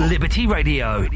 Liberty Radio.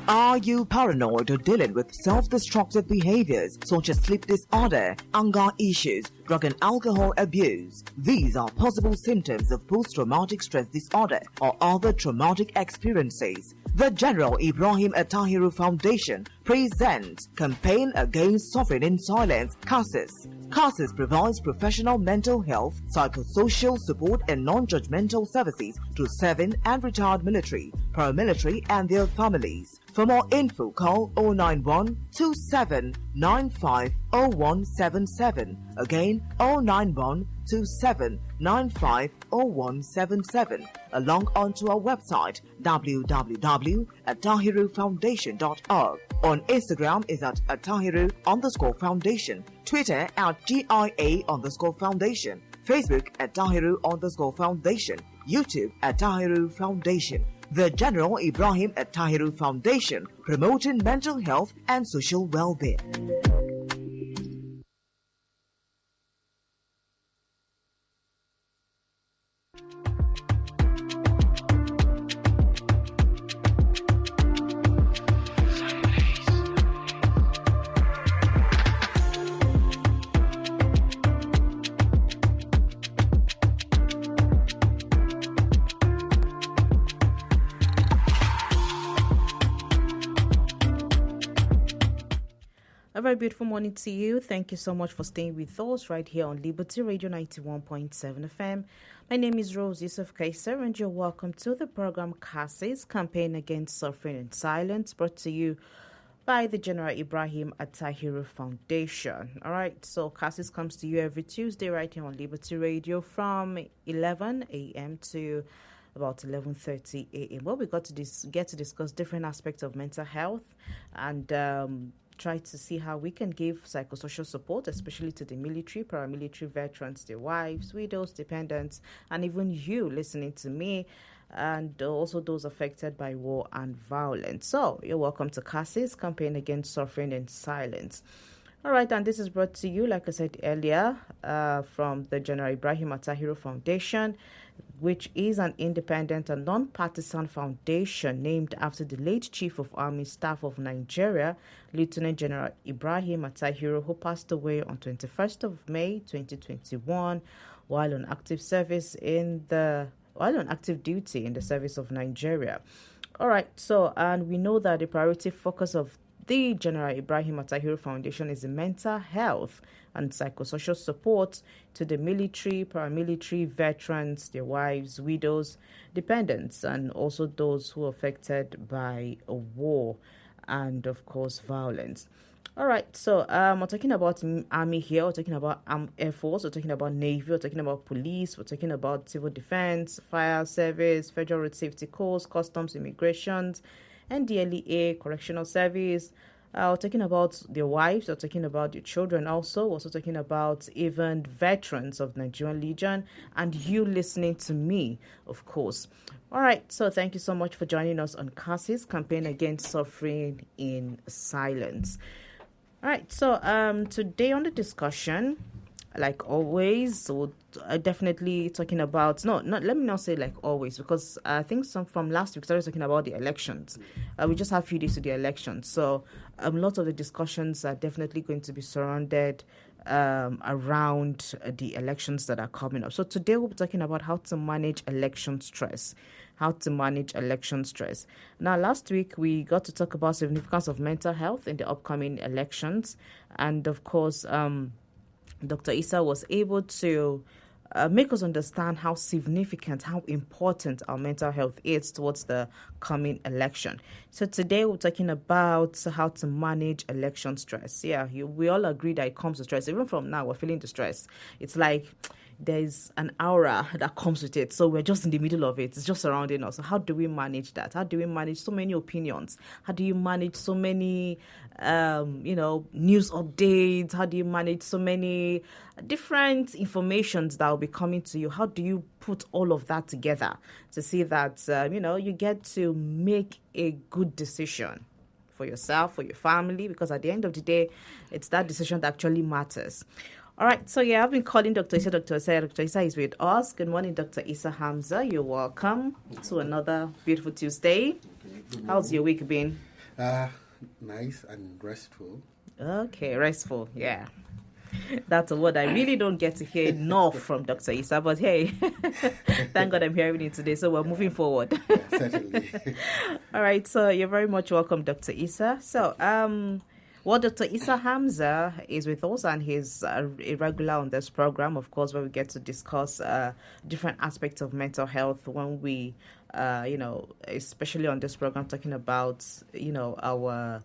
Are you paranoid or dealing with self-destructive behaviors such as sleep disorder, anger issues, drug and alcohol abuse? These are possible symptoms of post-traumatic stress disorder or other traumatic experiences. The General Ibrahim Attahiru Foundation presents Campaign Against Suffering in Silence, CASIS. CASIS provides professional mental health, psychosocial support and non-judgmental services to serving and retired military, paramilitary and their families. For more info, call 091 2795 0177. Again, 091 2795 0177. Along onto our website www.atahirufoundation.org. On Instagram is at Atahiru_Foundation. Twitter at GIA_Foundation. Facebook at Tahiru_Foundation. YouTube at Tahiru Foundation. The General Ibrahim Attahiru Foundation, promoting mental health and social well-being. A very beautiful morning to you. Thank you so much for staying with us right here on Liberty Radio 91.7 FM. My name is Rose Yusuf Kaiser, and you're welcome to the program CASIS, Campaign Against Suffering in Silence, brought to you by the General Ibrahim Attahiru Foundation. All right, so CASIS comes to you every Tuesday right here on Liberty Radio from 11 a.m. to about 11:30 a.m. Well, we got to get to discuss different aspects of mental health and try to see how we can give psychosocial support, especially to the military, paramilitary veterans, their wives, widows, dependents, and even you listening to me, and also those affected by war and violence. So you're welcome to CASIS, Campaign Against Suffering in Silence. All right, and this is brought to you, like I said earlier, from the General Ibrahim Attahiru Foundation, which is an independent and non-partisan foundation named after the late Chief of Army Staff of Nigeria, Lieutenant General Ibrahim Attahiru, who passed away on 21st of May 2021 while on active duty in the service of Nigeria. All right, so and we know that the priority focus of the General Ibrahim Attahiru Foundation is the mental health and psychosocial support to the military, paramilitary, veterans, their wives, widows, dependents, and also those who are affected by a war and, of course, violence. All right, so we're talking about Army here, we're talking about Air Force, we're talking about Navy, we're talking about police, we're talking about civil defense, fire service, Federal Road Safety Corps, customs, immigration, NDLEA, correctional service. We're talking about their wives, we're talking about their children also. We're also talking about even veterans of Nigerian Legion and you listening to me, of course. All right, so thank you so much for joining us on CASIS, Campaign Against Suffering in Silence. All right, so today on the discussion, like always, we'll definitely talking about, let me not say like always, because I think from last week, started talking about the elections. We just have a few days to the elections. So a lot of the discussions are definitely going to be surrounded around the elections that are coming up. So today we'll be talking about how to manage election stress. Now, last week we got to talk about significance of mental health in the upcoming elections. And of course, Dr. Issa was able to make us understand how significant, how important our mental health is towards the coming election. So today we're talking about how to manage election stress. We all agree that it comes to stress. Even from now, we're feeling the stress. It's like there's an aura that comes with it. So we're just in the middle of it. It's just surrounding us. So how do we manage that? How do we manage so many opinions? How do you manage so many, news updates? How do you manage so many different informations that will be coming to you? How do you put all of that together to see that, you get to make a good decision for yourself, for your family? Because at the end of the day, it's that decision that actually matters. All right, so yeah, I've been calling Dr. Isa. Dr. Isa is with us. Good morning, Dr. Isa Hamza. You're welcome to another beautiful Tuesday. How's your week been? Nice and restful. Okay, restful, yeah. That's a word I really don't get to hear enough from Dr. Isa, but hey, thank God I'm hearing it today, so we're moving forward. Certainly. All right, so you're very much welcome, Dr. Isa. So, Dr. Isa Hamza is with us, and he's a regular on this program, of course, where we get to discuss different aspects of mental health when we, especially on this program, talking about, our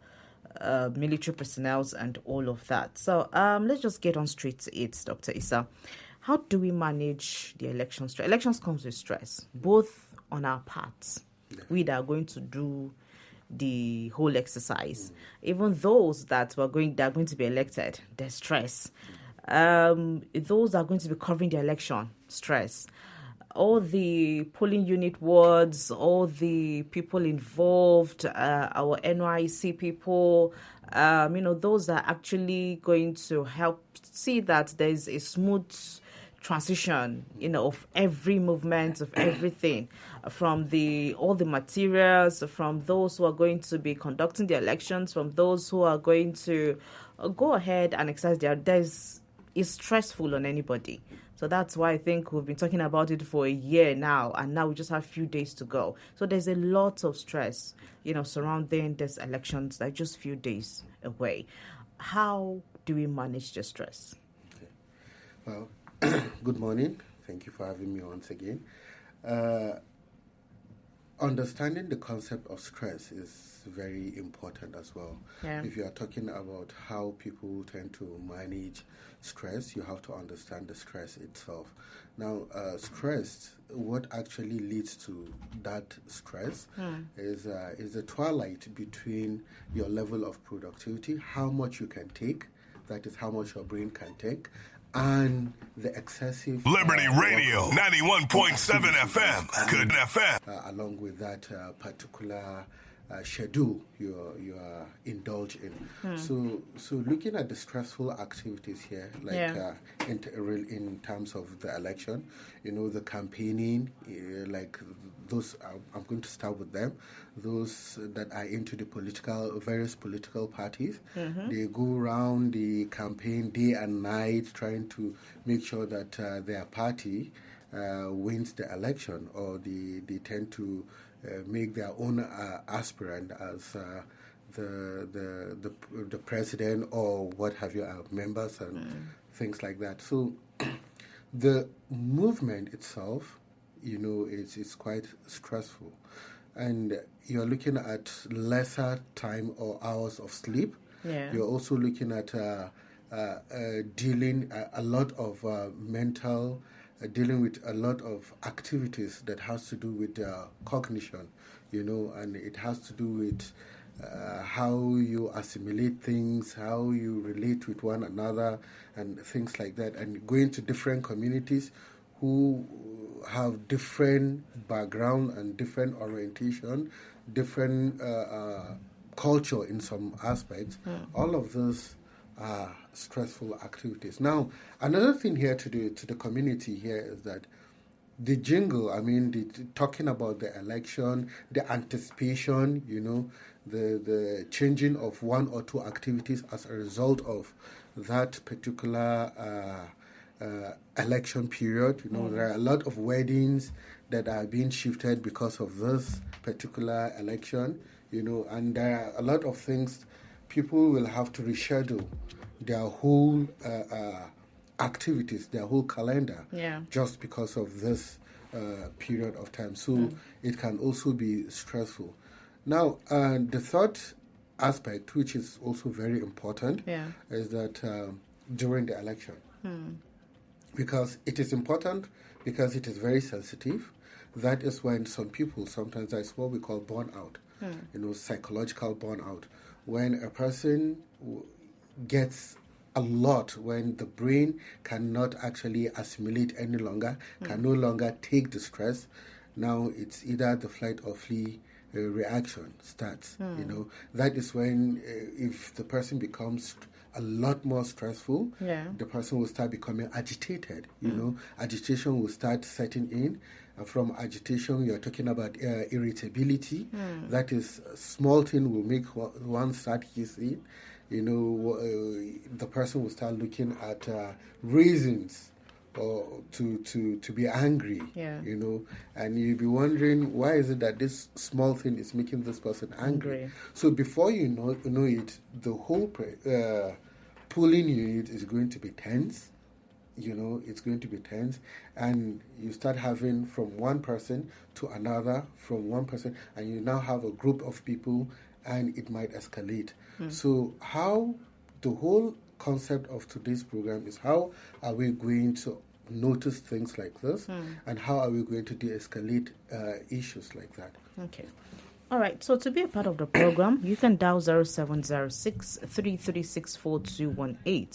military personnel and all of that. So let's just get on straight to it, Dr. Isa. How do we manage the election stress? Elections comes with stress, both on our parts. Yeah. We that are going to do the whole exercise. Even those that are going to be elected, there's stress. Those that are going to be covering the election, stress. All the polling unit wards, all the people involved, our NYC people, those are actually going to help see that there's a smooth transition, of every movement, of everything, from all the materials, from those who are going to be conducting the elections, from those who are going to go ahead and exercise it's stressful on anybody. So that's why I think we've been talking about it for a year now, and now we just have a few days to go. So there's a lot of stress, surrounding these elections that are just a few days away. How do we manage the stress? Okay. Well, good morning. Thank you for having me once again. Understanding the concept of stress is very important as well. Yeah. If you are talking about how people tend to manage stress, you have to understand the stress itself. Now, stress, what actually leads to that stress is the twilight between your level of productivity, how much you can take, that is how much your brain can take, and the excessive Liberty Radio 91.7 FM, good FM. Along with that particular schedule you are indulged in. So looking at the stressful activities here, like in terms of the election, the campaigning, like those I'm going to start with them. Those that are into the various political parties, they go around the campaign day and night trying to make sure that their party wins the election, or they tend to make their own aspirant as the president or what have you, members and things like that. So the movement itself, it's quite stressful, and you're looking at lesser time or hours of sleep. Yeah. You're also looking at dealing a lot of mental. Dealing with a lot of activities that has to do with cognition, and it has to do with how you assimilate things, how you relate with one another, and things like that. And going to different communities who have different background and different orientation, different culture in some aspects. All of those stressful activities. Now, another thing here to the community here is that the jingle, talking about the election, the anticipation, the changing of one or two activities as a result of that particular election period. There are a lot of weddings that are being shifted because of this particular election, and there are a lot of things. People will have to reschedule their whole activities, their whole calendar, just because of this period of time. So it can also be stressful. Now, the third aspect, which is also very important, is that during the election, because it is important, because it is very sensitive, that is when some people, sometimes that's what we call burnout, psychological burnout. When a person gets a lot, when the brain cannot actually assimilate any longer, can no longer take the stress, now it's either the flight or flee reaction starts. That is when, if the person becomes a lot more stressful. Yeah. The person will start becoming agitated. Agitation will start setting in. And from agitation, you're talking about irritability. That is, a small thing will make one start hissing. The person will start looking at reasons or to be angry. Yeah. And you'll be wondering, why is it that this small thing is making this person angry? So before you know it, the whole pulling unit is going to be tense. It's going to be tense, and you start having from one person to another, from one person, and you now have a group of people, and it might escalate. So how the whole concept of today's program is, how are we going to notice things like this, and how are we going to de-escalate issues like that? Okay. All right. So to be a part of the program, you can dial 0706 336 4218.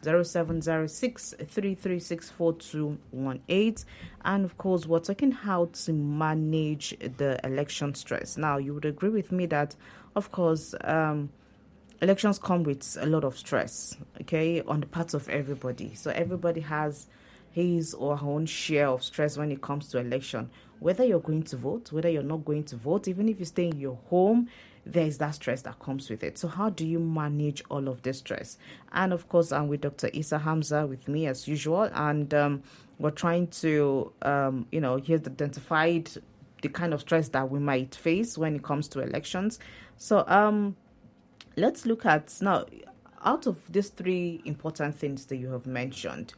0706 336 4218. And of course, we're talking how to manage the election stress. Now, you would agree with me that, of course, elections come with a lot of stress, okay, on the part of everybody. So everybody has his or her own share of stress when it comes to election. Whether you're going to vote, whether you're not going to vote, even if you stay in your home, there is that stress that comes with it. So how do you manage all of this stress? And of course, I'm with Dr. Isa Hamza with me as usual, and we're trying to, he has identified the kind of stress that we might face when it comes to elections. So let's look at now, out of these three important things that you have mentioned,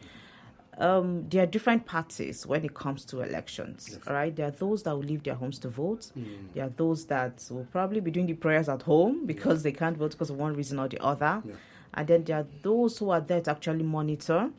there are different parties when it comes to elections. Yes. All right, there are those that will leave their homes to vote. There are those that will probably be doing the prayers at home because they can't vote because of one reason or the other. And then there are those who are there to actually monitor.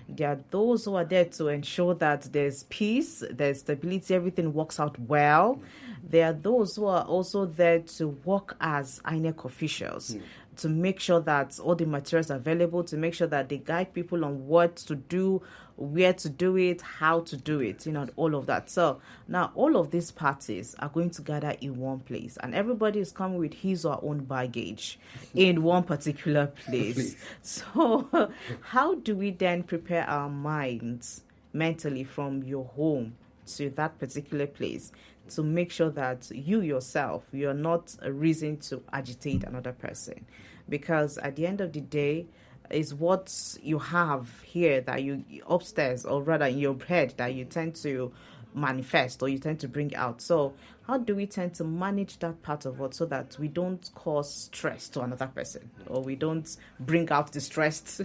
There are those who are there to ensure that there's peace, there's stability, everything works out well. There are those who are also there to work as INEC officials, to make sure that all the materials are available, to make sure that they guide people on what to do, where to do it, how to do it, all of that. So now all of these parties are going to gather in one place, and everybody is coming with his or her own baggage in one particular place. So how do we then prepare our minds mentally from your home to that particular place to make sure that you yourself, you're not a reason to agitate another person? Because at the end of the day, is what you have here that you upstairs, or rather in your head, that you tend to manifest or you tend to bring out. So how do we tend to manage that part of it so that we don't cause stress to another person, or we don't bring out the stressed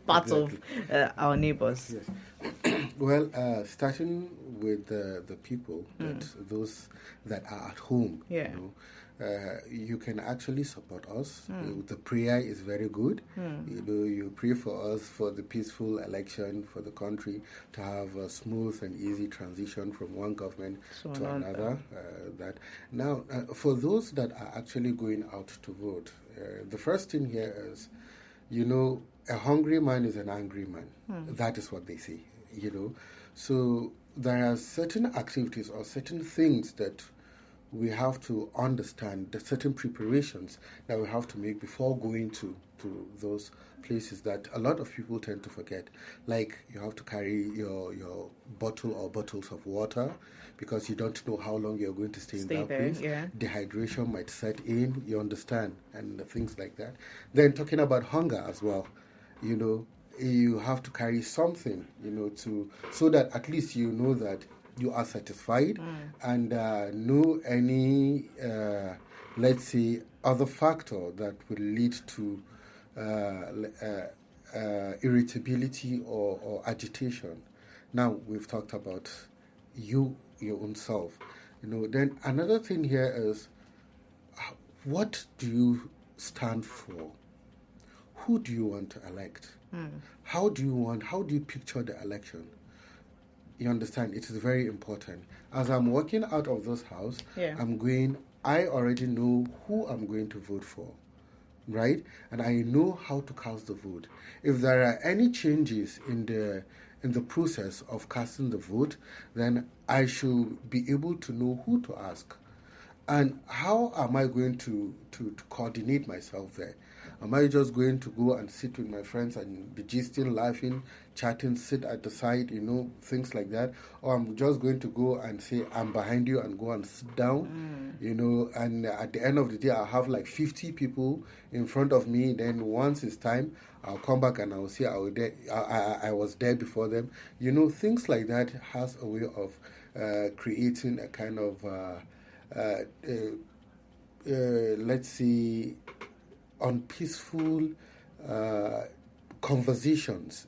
part of our neighbors? Yes. Well, starting with the people, those that are at home, you can actually support us. The prayer is very good. You pray for us for the peaceful election, for the country to have a smooth and easy transition from one government to another. Now, for those that are actually going out to vote, the first thing here is, a hungry man is an angry man. That is what they say, So there are certain activities or certain things that we have to understand, the certain preparations that we have to make before going to those places that a lot of people tend to forget. Like, you have to carry your bottle or bottles of water, because you don't know how long you're going to stay in that place. Dehydration might set in, you understand, and things like that. Then talking about hunger as well, you have to carry something, so that at least you know that you are satisfied, and know any, let's say, other factor that will lead to irritability or agitation. Now, we've talked about your own self. Then another thing here is, what do you stand for? Who do you want to elect? How do you picture the election? You understand, it is very important. As I'm walking out of this house, I already know who I'm going to vote for, right? And I know how to cast the vote. If there are any changes in the process of casting the vote, then I should be able to know who to ask. And how am I going to coordinate myself there? Am I just going to go and sit with my friends and be gisting, laughing, chatting, sit at the side, things like that? Or I'm just going to go and say, I'm behind you and go and sit down, and at the end of the day, I'll have like 50 people in front of me. Then once it's time, I'll come back and I'll say I was there before them. Things like that has a way of creating a kind of, let's say, unpeaceful conversations,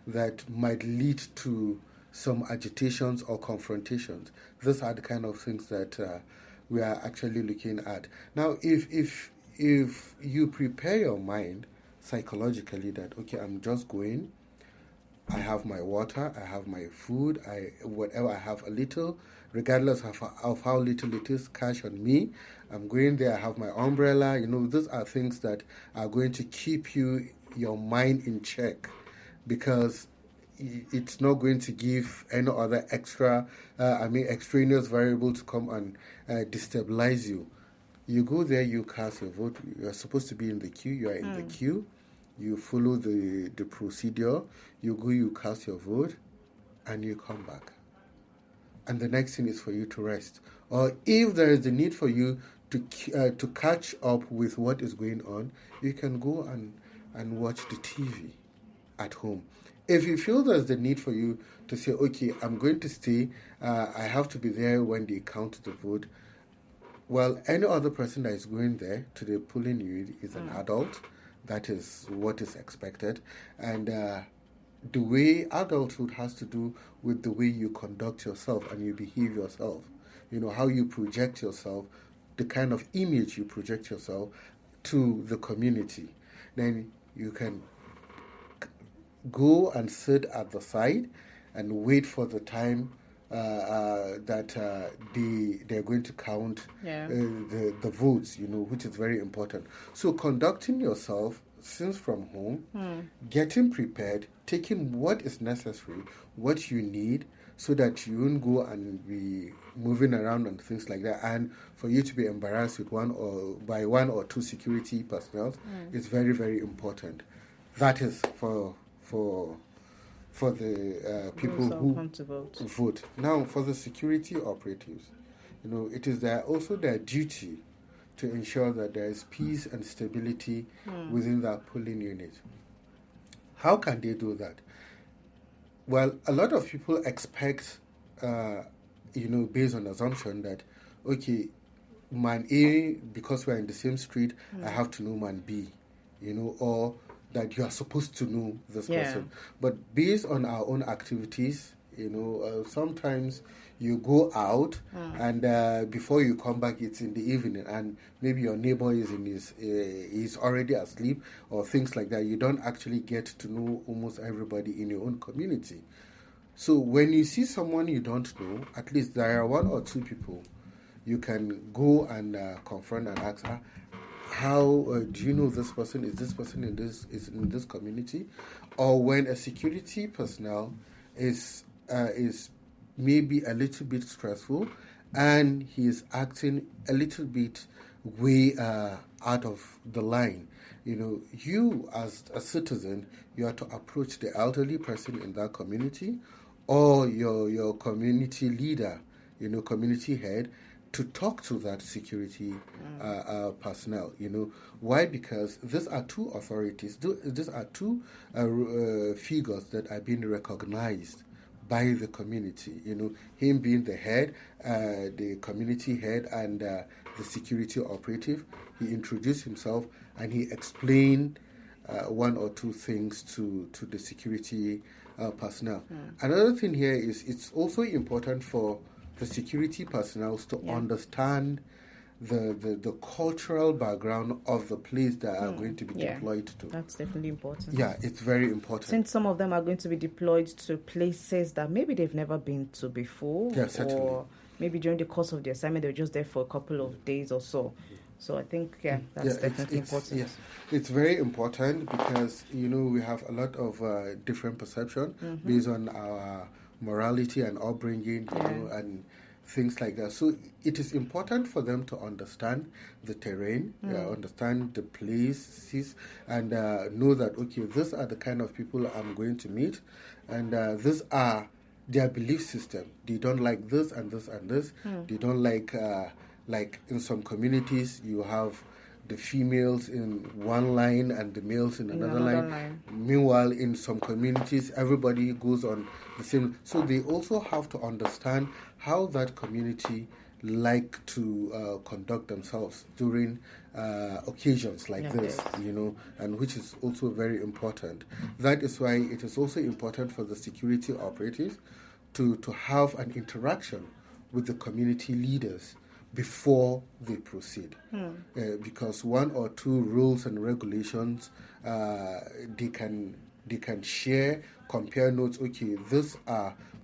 that might lead to some agitations or confrontations. These are the kind of things that we are actually looking at. Now, if you prepare your mind psychologically that, okay, I'm just going, I have my water, I have my food, whatever, I have a little, regardless of how little it is, cash on me. I'm going there, I have my umbrella. These are things that are going to keep your mind in check, because it's not going to give any other extraneous variable to come and destabilize you. You go there, you cast your vote. You're supposed to be in the queue. You are in the queue. You follow the procedure. You go, you cast your vote, and you come back. And the next thing is for you to rest. Or if there is a need for you to catch up with what is going on, you can go and watch the TV at home. If you feel there's the need for you to say, okay, I'm going to stay, I have to be there when they count the vote. Well, any other person that is going there to the polling unit is an adult. That is what is expected. And the way adulthood has to do with the way you conduct yourself and you behave yourself. How you project yourself, the kind of image you project yourself to the community. Then you can go and sit at the side and wait for the time that they're going to count the votes, which is very important. So conducting yourself since from home, getting prepared, taking what is necessary, what you need, so that you won't go and be moving around and things like that, and for you to be embarrassed with one or two security personnel is very, very important. That is for the people who vote. Now, for the security operatives, it is also their duty to ensure that there is peace and stability within that polling unit. How can they do that? Well, a lot of people expect, based on assumption that, okay, man A, because we're in the same street, I have to know man B, or that you are supposed to know this person. But based on our own activities, sometimes you go out and before you come back, it's in the evening, and maybe your neighbor is he's already asleep or things like that. You don't actually get to know almost everybody in your own community. So when you see someone you don't know, at least there are one or two people you can go and confront and ask her, how do you know this person? Is this person in this community? Or when a security personnel is maybe a little bit stressful and he is acting a little bit way out of the line, you as a citizen, you have to approach the elderly person in that community or your community leader, community head, to talk to that security personnel. Why? Because these are two authorities, these are two figures that are being recognized by the community. Him being the head, the community head, and the security operative. He introduced himself and he explained one or two things to the security personnel. Another thing here is it's also important for the security personnel to understand the cultural background of the place that are going to be deployed to. That's definitely important. Yeah, it's very important. Since some of them are going to be deployed to places that maybe they've never been to before. Yeah, certainly. Or maybe during the course of the assignment, they're just there for a couple of days or so. So I think, that's definitely important. Yes, it's very important because, we have a lot of different perception based on our morality and upbringing, and things like that. So it is important for them to understand the terrain, understand the places, and know that, okay, these are the kind of people I'm going to meet, and these are their belief system. They don't like this and this and this. They don't like in some communities, you have the females in one line and the males in another line. Meanwhile, in some communities, everybody goes on the same. So they also have to understand how that community like to conduct themselves during occasions like this, and which is also very important. That is why it is also important for the security operatives to have an interaction with the community leaders before they proceed, because one or two rules and regulations they can share, compare notes. Okay,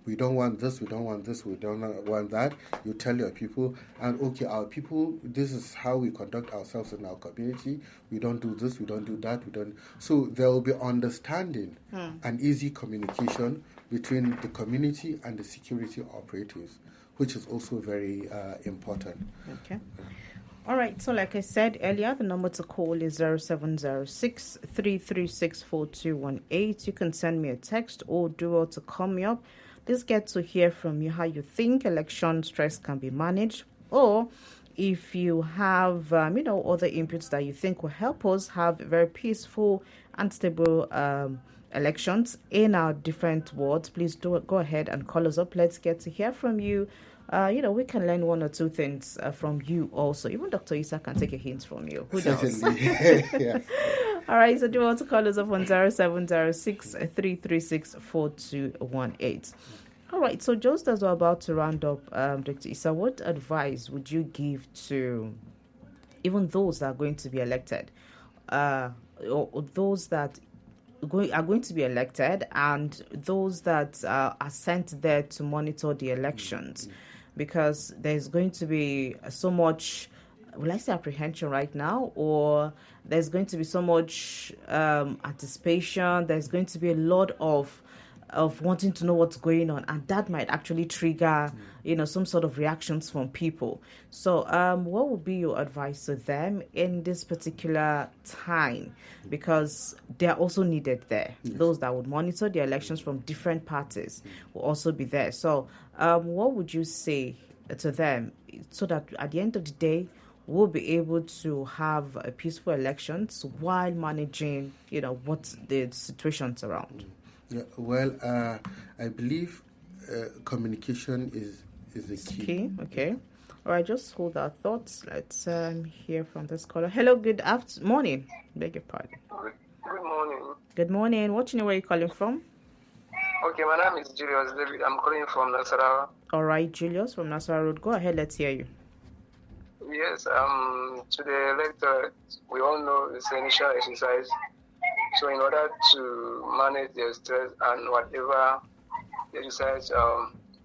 we don't want this, we don't want this, we don't want that. You tell your people, and okay, our people, this is how we conduct ourselves in our community. We don't do this, we don't do that, we don't. So there will be understanding and easy communication between the community and the security operatives, which is also very important. Okay. All right. So like I said earlier, the number to call is 0706 336 4218. You can send me a text or do it to call me up. Let's get to hear from you how you think election stress can be managed, or if you have, other inputs that you think will help us have very peaceful and stable elections in our different wards. Please go ahead and call us up. Let's get to hear from you. We can learn one or two things from you also. Even Dr. Issa can take a hint from you. Who knows? Yeah. All right, so do you want to call us up on 0706 336 4218? All right, so just as we're about to round up, Dr. Issa, what advice would you give to even those that are going to be elected, or those that are going to be elected, and those that are sent there to monitor the elections? Because there's going to be so much, will I say apprehension right now, or there's going to be so much anticipation. There's going to be a lot of wanting to know what's going on, and that might actually trigger, some sort of reactions from people. So what would be your advice to them in this particular time? Because they're also needed there. Yes. Those that would monitor the elections from different parties will also be there. So what would you say to them so that at the end of the day, we'll be able to have a peaceful elections while managing, what the situations around? Yeah, well, I believe communication is the key. Okay. All right, just hold our thoughts. Let's hear from this caller. Hello, good morning. Beg your pardon. Good morning. Good morning. What's your name? Where are you calling from? Okay, my name is Julius David. I'm calling from Nasarawa. All right, Julius from Nasarawa Road. Go ahead. Let's hear you. Yes. To the electorate, we all know it's an initial exercise. So in order to manage their stress and whatever the exercise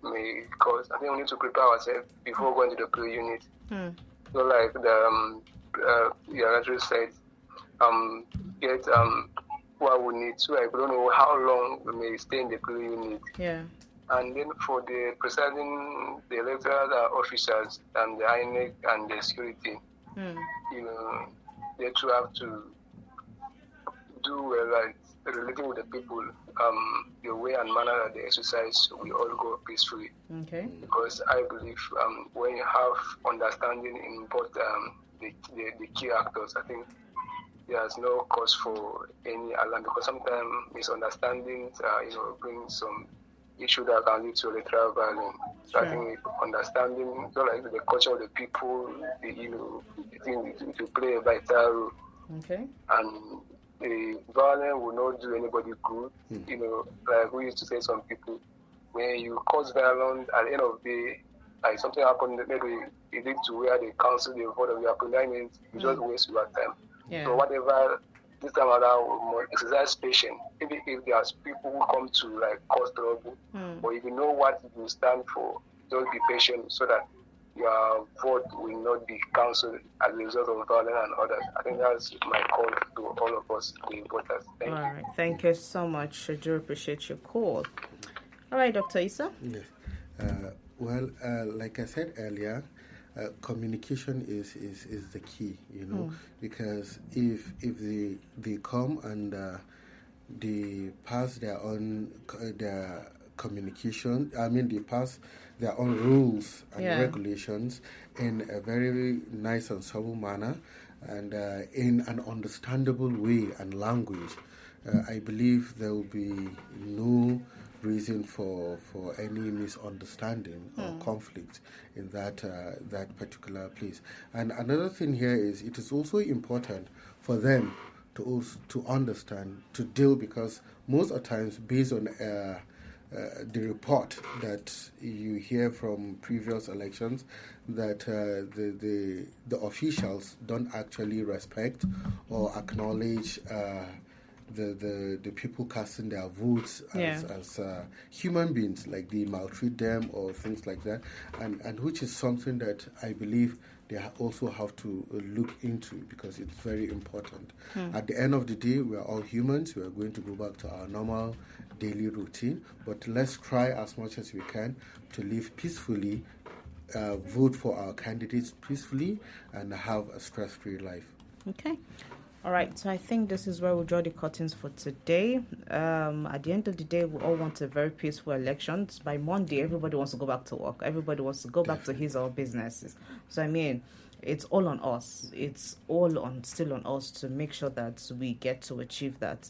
may cause, I think we need to prepare ourselves before going to the play unit. So like the electorate said, get what we need. So I don't know how long we may stay in the play unit. Yeah. And then for the presiding, the electoral officers and the INEC and the security, they too have to do like relating with the people, the way and manner that they exercise, we all go peacefully. Okay. Because I believe when you have understanding in both the key actors, I think there's no cause for any alarm, because sometimes misunderstandings, bring some issue that can lead to electoral violence. So I think understanding, like the culture of the people, I think it will play a vital role. Okay. And the violence will not do anybody good. Like we used to say, some people, when you cause violence, at the end of the day, like something happened, maybe it leads to where they cancel the vote of your opponent. That means you just waste your time. Yeah. So whatever, this time around, more exercise patience. Maybe if there's people who come to like cause trouble, or if you know what you stand for, just be patient so that your vote will not be cancelled as a result of violence and others. I think that's my call to all of us, the voters. Thank you. All right. Thank you so much. I do appreciate your call. All right, Dr. Issa. Yes. Well, like I said earlier, communication is the key, because if they come and they pass their own their communication, they pass their own rules and regulations in a very nice and subtle manner and in an understandable way and language, I believe there will be no reason for any misunderstanding or conflict in that particular place. And another thing here is it is also important for them to understand, to deal, because most of the times, based on the report that you hear from previous elections, that the officials don't actually respect or acknowledge the people casting their votes as human beings, like they maltreat them or things like that, and which is something that I believe they also have to look into, because it's very important. At the end of the day, we are all humans. We are going to go back to our normal daily routine, but let's try as much as we can to live peacefully, vote for our candidates peacefully, and have a stress-free life. Okay. All right, so I think this is where we'll draw the curtains for today. At the end of the day, we all want a very peaceful election. By Monday, everybody wants to go back to work. Everybody wants to go back to his or her businesses. So, it's all on us. It's still on us to make sure that we get to achieve that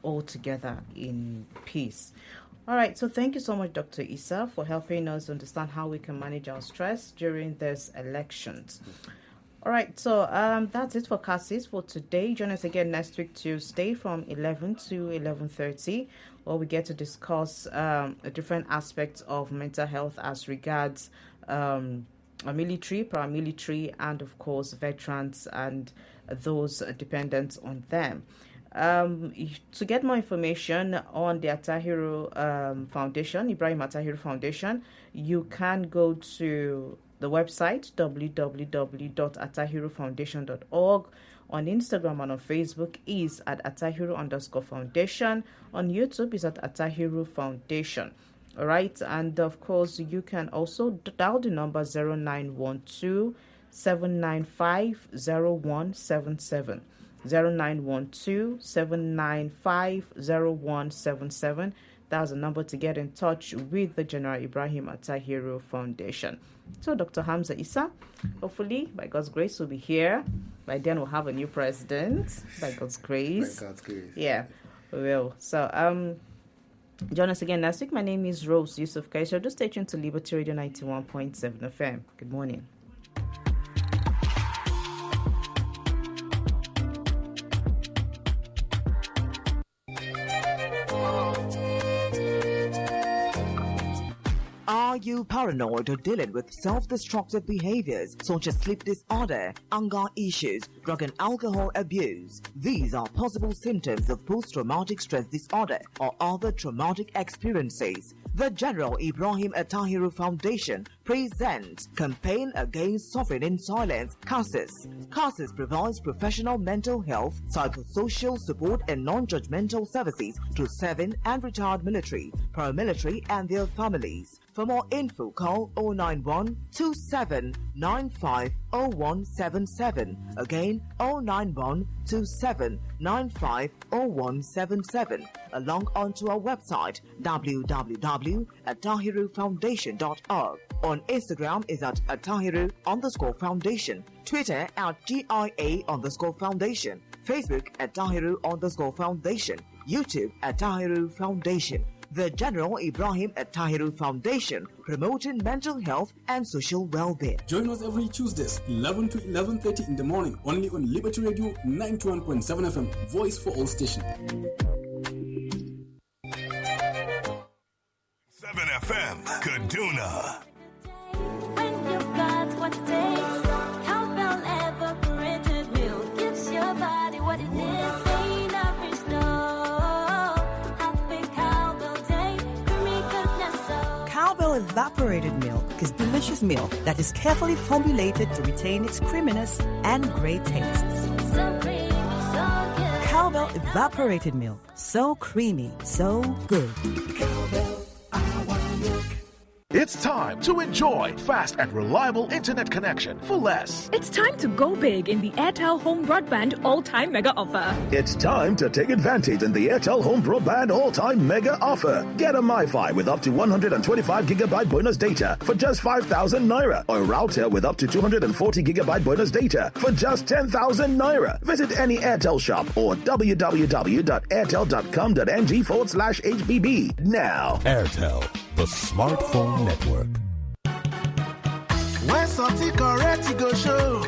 all together in peace. All right, so thank you so much, Dr. Issa, for helping us understand how we can manage our stress during these elections. All right, so that's it for CASIS for today. Join us again next week, Tuesday, from 11 to 11:30, where we get to discuss different aspects of mental health as regards military, paramilitary, and, of course, veterans and those dependent on them. To get more information on the Atahiru Foundation, Ibrahim Atahiru Foundation, you can go to the website www.atahirufoundation.org. On Instagram and on Facebook is at Atahiru_foundation. On YouTube is at Atahiru Foundation. All right, and of course you can also dial the number 0912 795 0177. 0912 795 0177. That's the number to get in touch with the General Ibrahim Atahiru Foundation. So, Dr. Hamza Issa, hopefully, by God's grace, we'll be here. By then, we'll have a new president, by God's grace. By God's grace. Yeah, we will. So, join us again next week. My name is Rose Yusuf Kaisha. Just stay tuned to Liberty Radio 91.7 FM. Good morning. Are you paranoid or dealing with self-destructive behaviors such as sleep disorder, anger issues, drug and alcohol abuse? These are possible symptoms of post-traumatic stress disorder or other traumatic experiences. The General Ibrahim Atahiru Foundation presents Campaign Against Suffering in Silence, CASIS. CASIS provides professional mental health, psychosocial support and non-judgmental services to serving and retired military, paramilitary and their families. For more info, call 091 2795 0177. Again, 091 2795 0177. Along onto our website, www.atahirufoundation.org. On Instagram is at Atahiru_foundation. Twitter at GIA_foundation. Facebook at Tahiru_foundation. YouTube at Tahiru Foundation. The General Ibrahim Atahiru Foundation, promoting mental health and social well-being. Join us every Tuesdays, 11 to 11:30 in the morning, only on Liberty Radio 91.7 FM, voice for all station. 7 FM, Kaduna. When you've got what it takes, Cowbell evaporated milk gives your body what it needs. Ain't average, no. Happy Cowbell day, creamy goodness, so. Cowbell evaporated milk is delicious milk that is carefully formulated to retain its creaminess and great taste. So creamy, so good. Cowbell evaporated milk, so creamy, so good. It's time to enjoy fast and reliable internet connection for less. It's time to go big in the Airtel Home Broadband All-Time Mega Offer. It's time to take advantage in the Airtel Home Broadband All-Time Mega Offer. Get a MiFi with up to 125 gigabyte bonus data for just 5,000 naira, or a router with up to 240 gigabyte bonus data for just 10,000 naira. Visit any Airtel shop or www.airtel.com.ng/HBB now. Airtel, the smartphone network. When something correct, go show.